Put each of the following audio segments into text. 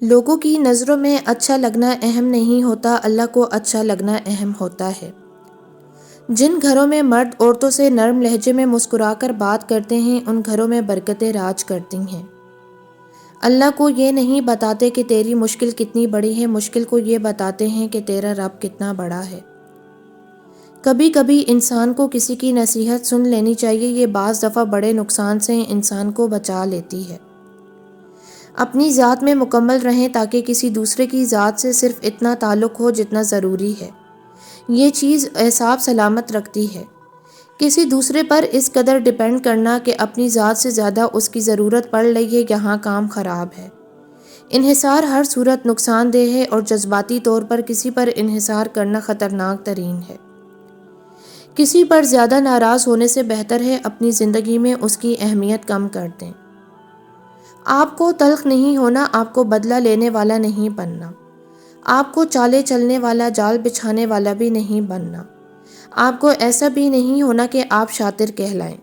لوگوں کی نظروں میں اچھا لگنا اہم نہیں ہوتا، اللہ کو اچھا لگنا اہم ہوتا ہے۔ جن گھروں میں مرد عورتوں سے نرم لہجے میں مسکرا کر بات کرتے ہیں، ان گھروں میں برکتیں راج کرتی ہیں۔ اللہ کو یہ نہیں بتاتے کہ تیری مشکل کتنی بڑی ہے، مشکل کو یہ بتاتے ہیں کہ تیرا رب کتنا بڑا ہے۔ کبھی کبھی انسان کو کسی کی نصیحت سن لینی چاہیے، یہ بعض دفعہ بڑے نقصان سے انسان کو بچا لیتی ہے۔ اپنی ذات میں مکمل رہیں تاکہ کسی دوسرے کی ذات سے صرف اتنا تعلق ہو جتنا ضروری ہے۔ یہ چیز اعصاب سلامت رکھتی ہے۔ کسی دوسرے پر اس قدر ڈیپینڈ کرنا کہ اپنی ذات سے زیادہ اس کی ضرورت پڑ رہی ہے، یہاں کام خراب ہے۔ انحصار ہر صورت نقصان دہ ہے اور جذباتی طور پر کسی پر انحصار کرنا خطرناک ترین ہے۔ کسی پر زیادہ ناراض ہونے سے بہتر ہے اپنی زندگی میں اس کی اہمیت کم کر دیں۔ آپ کو تلخ نہیں ہونا، آپ کو بدلہ لینے والا نہیں بننا۔ آپ کو چالے چلنے والا، جال بچھانے والا بھی نہیں بننا۔ آپ کو ایسا بھی نہیں ہونا کہ آپ شاطر کہلائیں،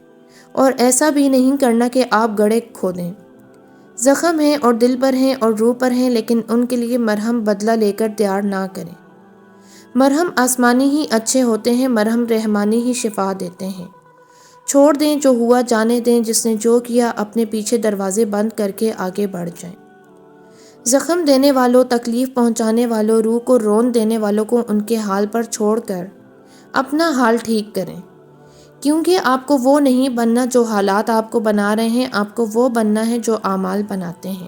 اور ایسا بھی نہیں کرنا کہ آپ گڑھے کھودیں۔ زخم ہیں اور دل پر ہیں اور روح پر ہیں، لیکن ان کے لیے مرہم بدلہ لے کر تیار نہ کریں۔ مرہم آسمانی ہی اچھے ہوتے ہیں، مرہم رحمانی ہی شفا دیتے ہیں۔ چھوڑ دیں جو ہوا، جانے دیں جس نے جو کیا، اپنے پیچھے دروازے بند کر کے آگے بڑھ جائیں۔ زخم دینے والوں، تکلیف پہنچانے والوں، روح کو رون دینے والوں کو ان کے حال پر چھوڑ کر اپنا حال ٹھیک کریں، کیونکہ آپ کو وہ نہیں بننا جو حالات آپ کو بنا رہے ہیں، آپ کو وہ بننا ہے جو اعمال بناتے ہیں۔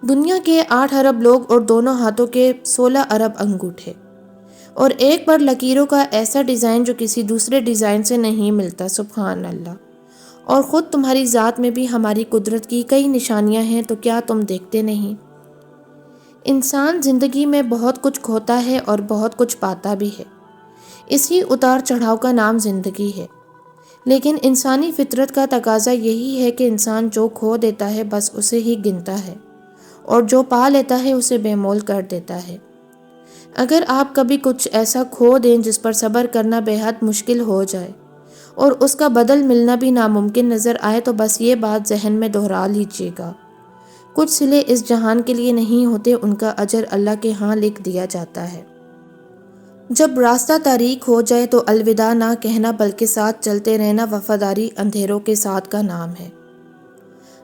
دنیا کے 8 ارب لوگ اور دونوں ہاتھوں کے 16 ارب انگوٹھے، اور ایک پر لکیروں کا ایسا ڈیزائن جو کسی دوسرے ڈیزائن سے نہیں ملتا۔ سبحان اللہ۔ اور خود تمہاری ذات میں بھی ہماری قدرت کی کئی نشانیاں ہیں، تو کیا تم دیکھتے نہیں؟ انسان زندگی میں بہت کچھ کھوتا ہے اور بہت کچھ پاتا بھی ہے۔ اسی اتار چڑھاؤ کا نام زندگی ہے۔ لیکن انسانی فطرت کا تقاضا یہی ہے کہ انسان جو کھو دیتا ہے بس اسے ہی گنتا ہے، اور جو پا لیتا ہے اسے بے مول کر دیتا ہے۔ اگر آپ کبھی کچھ ایسا کھو دیں جس پر صبر کرنا بے حد مشکل ہو جائے اور اس کا بدل ملنا بھی ناممکن نظر آئے، تو بس یہ بات ذہن میں دہرا لیجیے گا، کچھ صلے اس جہان کے لیے نہیں ہوتے، ان کا اجر اللہ کے ہاں لکھ دیا جاتا ہے۔ جب راستہ تاریک ہو جائے تو الوداع نہ کہنا بلکہ ساتھ چلتے رہنا وفاداری اندھیروں کے ساتھ کا نام ہے۔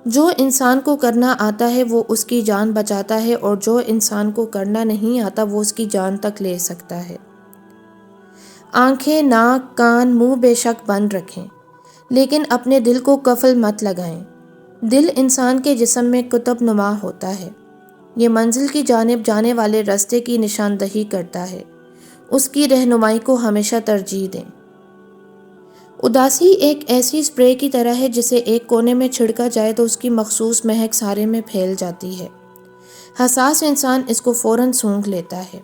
جو انسان کو کرنا آتا ہے وہ اس کی جان بچاتا ہے، اور جو انسان کو کرنا نہیں آتا وہ اس کی جان تک لے سکتا ہے۔ آنکھیں، ناک، کان، منہ بے شک بند رکھیں، لیکن اپنے دل کو قفل مت لگائیں۔ دل انسان کے جسم میں قطب نما ہوتا ہے۔ یہ منزل کی جانب جانے والے راستے کی نشاندہی کرتا ہے۔ اس کی رہنمائی کو ہمیشہ ترجیح دیں۔ اداسی ایک ایسی اسپرے کی طرح ہے جسے ایک کونے میں چھڑکا جائے تو اس کی مخصوص مہک سارے میں پھیل جاتی ہے۔ حساس انسان اس کو فوراً سونگھ لیتا ہے۔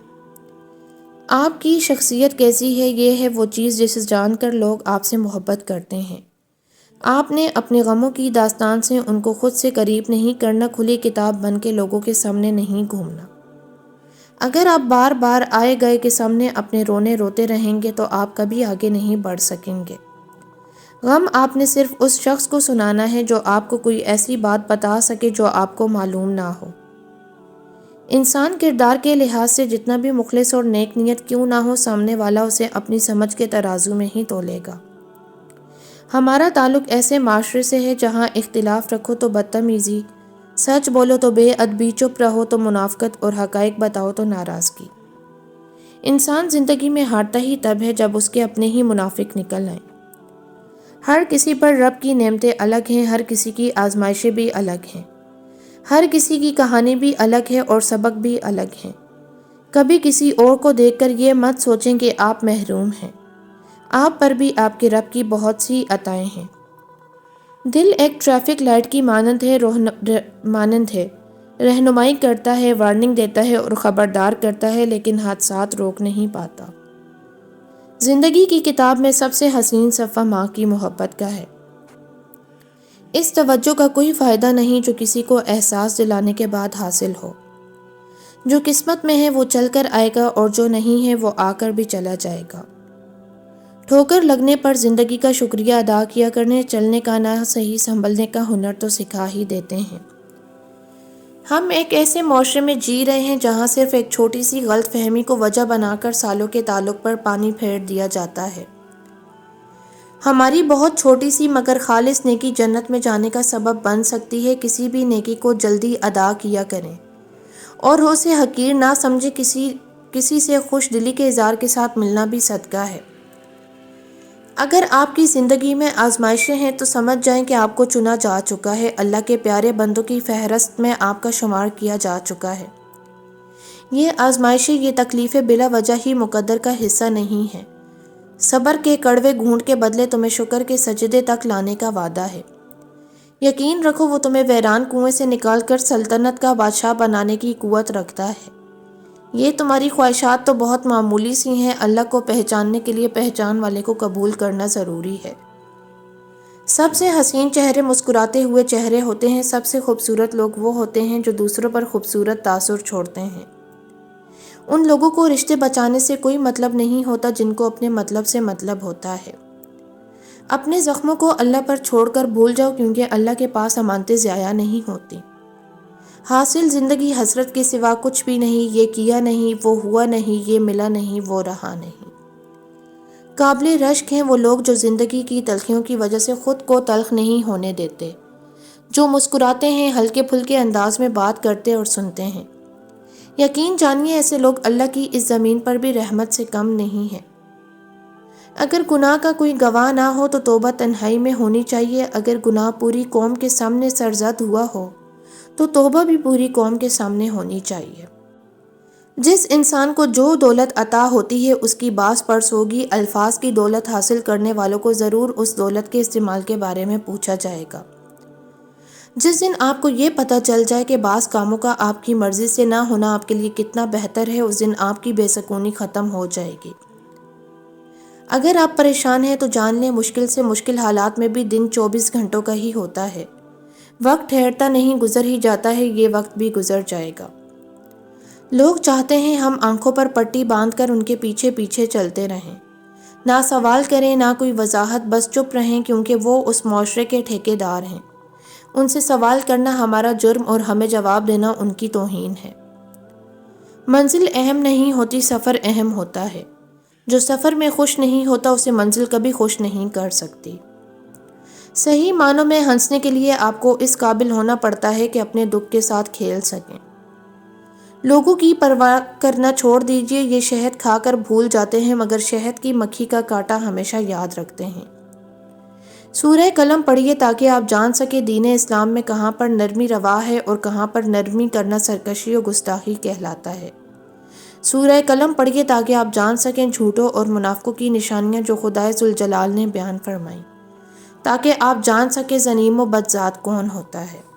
آپ کی شخصیت کیسی ہے، یہ ہے وہ چیز جسے جان کر لوگ آپ سے محبت کرتے ہیں۔ آپ نے اپنے غموں کی داستان سے ان کو خود سے قریب نہیں کرنا، کھلی کتاب بن کے لوگوں کے سامنے نہیں گھومنا۔ اگر آپ بار بار آئے گئے کے سامنے اپنے رونے روتے رہیں گے تو آپ کبھی آگے نہیں بڑھ سکیں گے۔ غم آپ نے صرف اس شخص کو سنانا ہے جو آپ کو کوئی ایسی بات بتا سکے جو آپ کو معلوم نہ ہو۔ انسان کردار کے لحاظ سے جتنا بھی مخلص اور نیک نیت کیوں نہ ہو، سامنے والا اسے اپنی سمجھ کے ترازو میں ہی تولے گا۔ ہمارا تعلق ایسے معاشرے سے ہے جہاں اختلاف رکھو تو بدتمیزی، سچ بولو تو بے ادبی، چپ رہو تو منافقت اور حقائق بتاؤ تو ناراضگی۔ انسان زندگی میں ہارتا ہی تب ہے جب اس کے اپنے ہی منافق نکل آئیں۔ ہر کسی پر رب کی نعمتیں الگ ہیں، ہر کسی کی آزمائشیں بھی الگ ہیں، ہر کسی کی کہانی بھی الگ ہے اور سبق بھی الگ ہیں۔ کبھی کسی اور کو دیکھ کر یہ مت سوچیں کہ آپ محروم ہیں، آپ پر بھی آپ کے رب کی بہت سی عطائیں ہیں۔ دل ایک ٹریفک لائٹ کی مانند ہے، رہنمائی کرتا ہے، وارننگ دیتا ہے اور خبردار کرتا ہے، لیکن حادثات روک نہیں پاتا۔ زندگی کی کتاب میں سب سے حسین صفحہ ماں کی محبت کا ہے۔ اس توجہ کا کوئی فائدہ نہیں جو کسی کو احساس دلانے کے بعد حاصل ہو۔ جو قسمت میں ہے وہ چل کر آئے گا، اور جو نہیں ہے وہ آ کر بھی چلا جائے گا۔ ٹھوکر لگنے پر زندگی کا شکریہ ادا کیا کرنے، چلنے کا نہ صحیح سنبھلنے کا ہنر تو سکھا ہی دیتے ہیں۔ ہم ایک ایسے معاشرے میں جی رہے ہیں جہاں صرف ایک چھوٹی سی غلط فہمی کو وجہ بنا کر سالوں کے تعلق پر پانی پھیر دیا جاتا ہے۔ ہماری بہت چھوٹی سی مگر خالص نیکی جنت میں جانے کا سبب بن سکتی ہے۔ کسی بھی نیکی کو جلدی ادا کیا کریں اور اسے حقیر نہ سمجھے۔ کسی سے خوش دلی کے اظہار کے ساتھ ملنا بھی صدقہ ہے۔ اگر آپ کی زندگی میں آزمائشیں ہیں تو سمجھ جائیں کہ آپ کو چنا جا چکا ہے، اللہ کے پیارے بندوں کی فہرست میں آپ کا شمار کیا جا چکا ہے۔ یہ آزمائشیں، یہ تکلیفیں بلا وجہ ہی مقدر کا حصہ نہیں ہیں۔ صبر کے کڑوے گھونٹ کے بدلے تمہیں شکر کے سجدے تک لانے کا وعدہ ہے۔ یقین رکھو وہ تمہیں ویران کنویں سے نکال کر سلطنت کا بادشاہ بنانے کی قوت رکھتا ہے۔ یہ تمہاری خواہشات تو بہت معمولی سی ہیں، اللہ کو پہچاننے کے لیے پہچان والے کو قبول کرنا ضروری ہے۔ سب سے حسین چہرے مسکراتے ہوئے چہرے ہوتے ہیں، سب سے خوبصورت لوگ وہ ہوتے ہیں جو دوسروں پر خوبصورت تاثر چھوڑتے ہیں۔ ان لوگوں کو رشتے بچانے سے کوئی مطلب نہیں ہوتا جن کو اپنے مطلب سے مطلب ہوتا ہے۔ اپنے زخموں کو اللہ پر چھوڑ کر بھول جاؤ، کیونکہ اللہ کے پاس امانتیں ضائع نہیں ہوتی۔ حاصل زندگی حسرت کے سوا کچھ بھی نہیں، یہ کیا نہیں، وہ ہوا نہیں، یہ ملا نہیں، وہ رہا نہیں۔ قابل رشک ہیں وہ لوگ جو زندگی کی تلخیوں کی وجہ سے خود کو تلخ نہیں ہونے دیتے، جو مسکراتے ہیں، ہلکے پھلکے انداز میں بات کرتے اور سنتے ہیں۔ یقین جانیے ایسے لوگ اللہ کی اس زمین پر بھی رحمت سے کم نہیں ہیں۔ اگر گناہ کا کوئی گواہ نہ ہو تو توبہ تنہائی میں ہونی چاہیے۔ اگر گناہ پوری قوم کے سامنے سرزد ہوا ہو تو توبہ بھی پوری قوم کے سامنے ہونی چاہیے۔ جس انسان کو جو دولت عطا ہوتی ہے اس کی باس پرس ہوگی۔ الفاظ کی دولت حاصل کرنے والوں کو ضرور اس دولت کے استعمال کے بارے میں پوچھا جائے گا۔ جس دن آپ کو یہ پتہ چل جائے کہ بعض کاموں کا آپ کی مرضی سے نہ ہونا آپ کے لیے کتنا بہتر ہے، اس دن آپ کی بے سکونی ختم ہو جائے گی۔ اگر آپ پریشان ہیں تو جان لیں مشکل سے مشکل حالات میں بھی دن 24 گھنٹوں کا ہی ہوتا ہے۔ وقت ٹھہرتا نہیں، گزر ہی جاتا ہے، یہ وقت بھی گزر جائے گا۔ لوگ چاہتے ہیں ہم آنکھوں پر پٹی باندھ کر ان کے پیچھے پیچھے چلتے رہیں، نہ سوال کریں نہ کوئی وضاحت، بس چپ رہیں، کیونکہ وہ اس معاشرے کے ٹھیکیدار ہیں۔ ان سے سوال کرنا ہمارا جرم اور ہمیں جواب دینا ان کی توہین ہے۔ منزل اہم نہیں ہوتی، سفر اہم ہوتا ہے۔ جو سفر میں خوش نہیں ہوتا اسے منزل کبھی خوش نہیں کر سکتی۔ صحیح معنوں میں ہنسنے کے لیے آپ کو اس قابل ہونا پڑتا ہے کہ اپنے دکھ کے ساتھ کھیل سکیں۔ لوگوں کی پرواہ کرنا چھوڑ دیجیے، یہ شہد کھا کر بھول جاتے ہیں مگر شہد کی مکھی کا کانٹا ہمیشہ یاد رکھتے ہیں۔ سورہ قلم پڑھیے تاکہ آپ جان سکیں دین اسلام میں کہاں پر نرمی روا ہے اور کہاں پر نرمی کرنا سرکشی و گستاخی کہلاتا ہے۔ سورہ قلم پڑھیے تاکہ آپ جان سکیں جھوٹوں اور منافقوں کی نشانیاں جو خدائے ذوالجلال نے بیان فرمائیں، تاکہ آپ جان سکیں ظلیم و بدذات کون ہوتا ہے۔